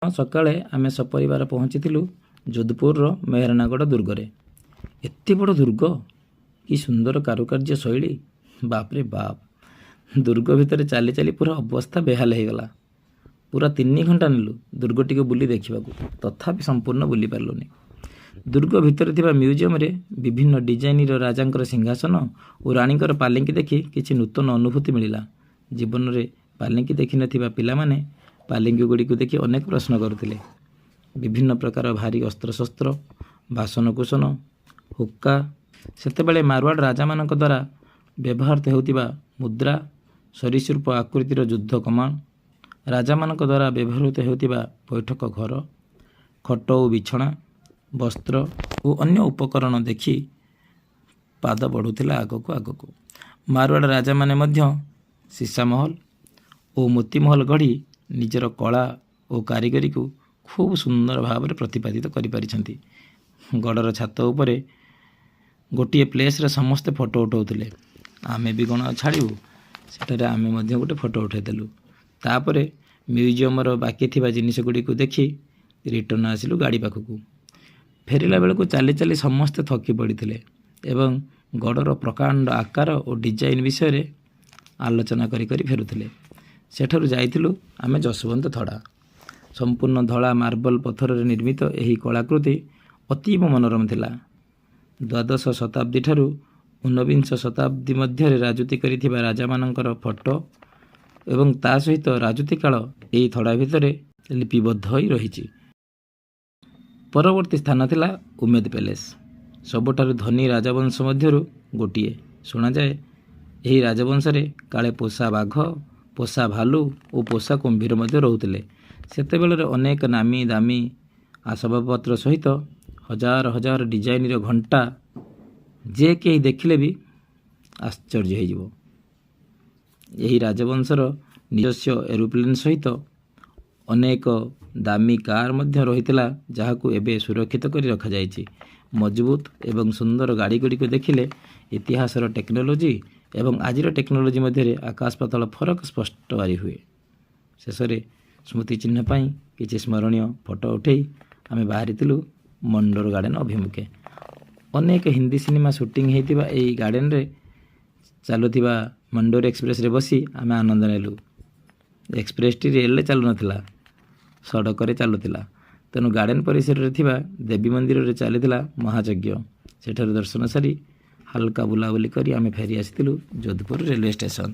ସକାଳେ ଆମେ ସପରିବାର ପହଞ୍ଚିଥିଲୁ ଯୋଧପୁରର ମେହରନାଗଡ଼ ଦୁର୍ଗରେ। ଏତେ ବଡ଼ ଦୁର୍ଗ, କି ସୁନ୍ଦର କାରୁକାର୍ଯ୍ୟ ଶୈଳୀ! ବାପରେ ବାପ! ଦୁର୍ଗ ଭିତରେ ଚାଲି ଚାଲି ପୁରା ଅବସ୍ଥା ବେହାଲ ହେଇଗଲା। ପୁରା 3 ଘଣ୍ଟା ନେଲୁ ଦୁର୍ଗଟିକୁ ବୁଲି ଦେଖିବାକୁ, ତଥାପି ସମ୍ପୂର୍ଣ୍ଣ ବୁଲି ପାରିଲୁନି। ଦୁର୍ଗ ଭିତରେ ଥିବା ମ୍ୟୁଜିୟମରେ ବିଭିନ୍ନ ଡିଜାଇନର ରାଜାଙ୍କର ସିଂହାସନ ଓ ରାଣୀଙ୍କର ପାଲିଙ୍କି ଦେଖି କିଛି ନୂତନ ଅନୁଭୂତି ମିଳିଲା। ଜୀବନରେ ପାଲିଙ୍କି ଦେଖିନଥିବା ପିଲାମାନେ ପାଲିଙ୍କି ଗୁଡ଼ିକୁ ଦେଖି ଅନେକ ପ୍ରଶ୍ନ କରୁଥିଲେ। ବିଭିନ୍ନ ପ୍ରକାର ଭାରୀ ଅସ୍ତ୍ରଶସ୍ତ୍ର, ବାସନକୁସନ, ହୁକ୍କା, ସେତେବେଳେ ମାରୱାଡ଼ ରାଜାମାନଙ୍କ ଦ୍ୱାରା ବ୍ୟବହୃତ ହେଉଥିବା ମୁଦ୍ରା, ସରୀସୃପ ଆକୃତିର ଯୁଦ୍ଧ କମାଣ, ରାଜାମାନଙ୍କ ଦ୍ୱାରା ବ୍ୟବହୃତ ହେଉଥିବା ବୈଠକ ଘର, ଖଟ ଓ ବିଛଣା, ବସ୍ତ୍ର ଓ ଅନ୍ୟ ଉପକରଣ ଦେଖି ପାଦ ବଢ଼ୁଥିଲା ଆଗକୁ ଆଗକୁ। ମାରୱାଡ଼ ରାଜାମାନେ ମଧ୍ୟ ସୀସାମହଲ ଓ ମୋତିମହଲ ଗଢ଼ି ନିଜର କଳା ଓ କାରିଗରୀକୁ ଖୁବ୍ ସୁନ୍ଦର ଭାବରେ ପ୍ରତିପାଦିତ କରିପାରିଛନ୍ତି। ଗଡ଼ର ଛାତ ଉପରେ ଗୋଟିଏ ପ୍ଲେସ୍ରେ ସମସ୍ତେ ଫଟୋ ଉଠାଉଥିଲେ। ଆମେ ବି କ'ଣ ଛାଡ଼ିବୁ, ସେଠାରେ ଆମେ ମଧ୍ୟ ଗୋଟେ ଫଟୋ ଉଠାଇଦେଲୁ। ତାପରେ ମ୍ୟୁଜିୟମର ବାକି ଥିବା ଜିନିଷ ଗୁଡ଼ିକୁ ଦେଖି ରିଟର୍ଣ୍ଣ ଆସିଲୁ ଗାଡ଼ି ପାଖକୁ। ଫେରିଲା ବେଳକୁ ଚାଲି ଚାଲି ସମସ୍ତେ ଥକି ପଡ଼ିଥିଲେ ଏବଂ ଗଡ଼ର ପ୍ରକାଣ୍ଡ ଆକାର ଓ ଡିଜାଇନ ବିଷୟରେ ଆଲୋଚନା କରି କରି ଫେରୁଥିଲେ। ସେଠାରୁ ଯାଇଥିଲୁ ଆମେ ଯଶବନ୍ତ ଥଡ଼ା। ସମ୍ପୂର୍ଣ୍ଣ ଧଳା ମାର୍ବଲ ପଥରରେ ନିର୍ମିତ ଏହି କଳାକୃତି ଅତୀବ ମନୋରମ ଥିଲା। ଦ୍ୱାଦଶ ଶତାବ୍ଦୀ ଠାରୁ 19ବିଂଶ ଶତାବ୍ଦୀ ମଧ୍ୟରେ ରାଜୁତି କରିଥିବା ରାଜାମାନଙ୍କର ଫଟୋ ଏବଂ ତା ସହିତ ରାଜୁତି କାଳ ଏହି ଥଡ଼ା ଭିତରେ ଲିପିବଦ୍ଧ ହୋଇ ରହିଛି। ପରବର୍ତ୍ତୀ ସ୍ଥାନ ଥିଲା ଉମେଦ ପ୍ୟାଲେସ୍। ସବୁଠାରୁ ଧନୀ ରାଜବଂଶ ମଧ୍ୟରୁ ଗୋଟିଏ। ଶୁଣାଯାଏ ଏହି ରାଜବଂଶରେ କାଳେ ପୋଷା ବାଘ, ପୋଷା ଭାଲୁ ଓ ପୋଷା କୁମ୍ଭୀର ମଧ୍ୟ ରହୁଥିଲେ। ସେତେବେଳର ଅନେକ ନାମୀ ଦାମୀ ଆସବାବପତ୍ର ସହିତ ହଜାର ହଜାର ଡିଜାଇନର ଘଣ୍ଟା, ଯେ କେହି ଦେଖିଲେ ବି ଆଶ୍ଚର୍ଯ୍ୟ ହୋଇଯିବ। ଏହି ରାଜବଂଶର ନିଜସ୍ୱ ଏରୋପ୍ଲେନ୍ ସହିତ ଅନେକ ଦାମୀ କାର୍ ମଧ୍ୟ ରହିଥିଲା, ଯାହାକୁ ଏବେ ସୁରକ୍ଷିତ କରି ରଖାଯାଇଛି। ମଜବୁତ ଏବଂ ସୁନ୍ଦର ଗାଡ଼ିଗୁଡ଼ିକୁ ଦେଖିଲେ ଇତିହାସର ଟେକ୍ନୋଲୋଜି ଏବଂ ଆଜିର ଟେକ୍ନୋଲୋଜି ମଧ୍ୟରେ ଆକାଶ ପାତାଳ ଫରକ ସ୍ପଷ୍ଟ ବାରି ହୁଏ। ଶେଷରେ ସ୍ମୃତି ଚିହ୍ନ ପାଇଁ କିଛି ସ୍ମରଣୀୟ ଫଟୋ ଉଠାଇ ଆମେ ବାହାରିଥିଲୁ ମଣ୍ଡୋର ଗାର୍ଡ଼େନ ଅଭିମୁଖେ। ଅନେକ ହିନ୍ଦୀ ସିନେମା ସୁଟିଂ ହୋଇଥିବା ଏହି ଗାର୍ଡ଼େନରେ ଚାଲୁଥିବା ମଣ୍ଡୋର ଏକ୍ସପ୍ରେସରେ ବସି ଆମେ ଆନନ୍ଦ ନେଲୁ। ଏକ୍ସପ୍ରେସଟି ରେଲରେ ଚାଲୁନଥିଲା, ସଡ଼କରେ ଚାଲୁଥିଲା। ତେଣୁ ଗାର୍ଡ଼େନ ପରିସରରେ ଥିବା ଦେବୀ ମନ୍ଦିରରେ ଚାଲିଥିଲା ମହାଯଜ୍ଞ। ସେଠାରୁ ଦର୍ଶନ ସାରି ହାଲକା ବୁଲାବୁଲି କରି ଆମେ ଫେରି ଆସିଥିଲୁ ଯୋଧପୁର ରେଲୱେ ଷ୍ଟେସନ।